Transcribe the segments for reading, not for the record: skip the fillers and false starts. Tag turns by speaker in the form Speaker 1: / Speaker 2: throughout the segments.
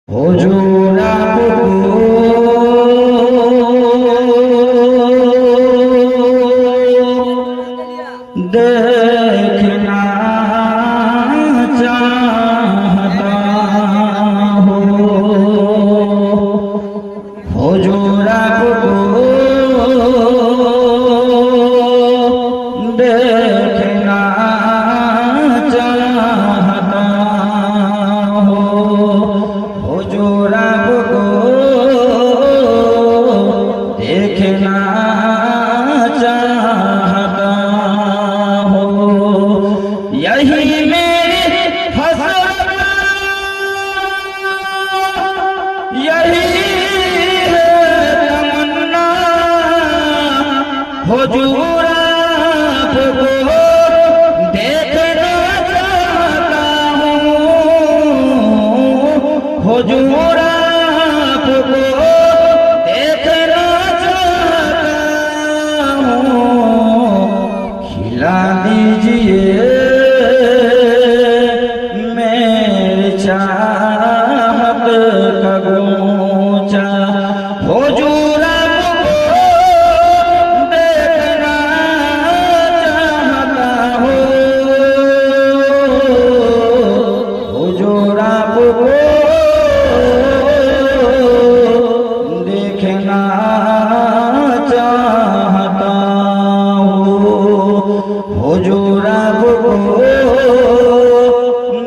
Speaker 1: हुजूर आपको देखना चाहता हूँ। हुजूर आपको देखना चाहता हूँ। हुजूर आपको देखना चाहता हूँ। यही मेरी हसरत, यही है तमन्ना। हुजूर आपको देखना चाहता हूँ। हुजूर आपको देखना चाहता हूँ। खिला दीजिए मेरे चाहत का गूंचा। हुजूर आपको देखना चाहता हूँ। हुजूर आपको देखना चाहता हूँ। हुजूर आपको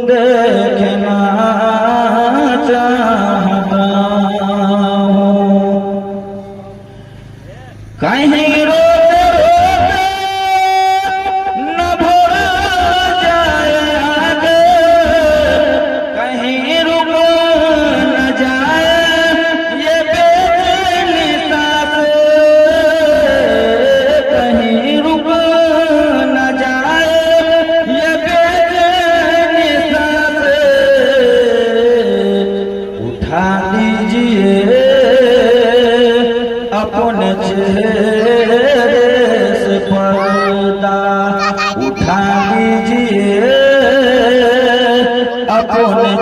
Speaker 1: देखना चाहता हूँ। कहीं रोते रोते न भूल जाए आगे, कहीं रुक न जाए ये बेचैनी सांसें, कहीं रुक न जाए ये बेचैनी सांसें। उठा दीजिए अपने चेहरे से पर्दा, उठा दीजिए अपने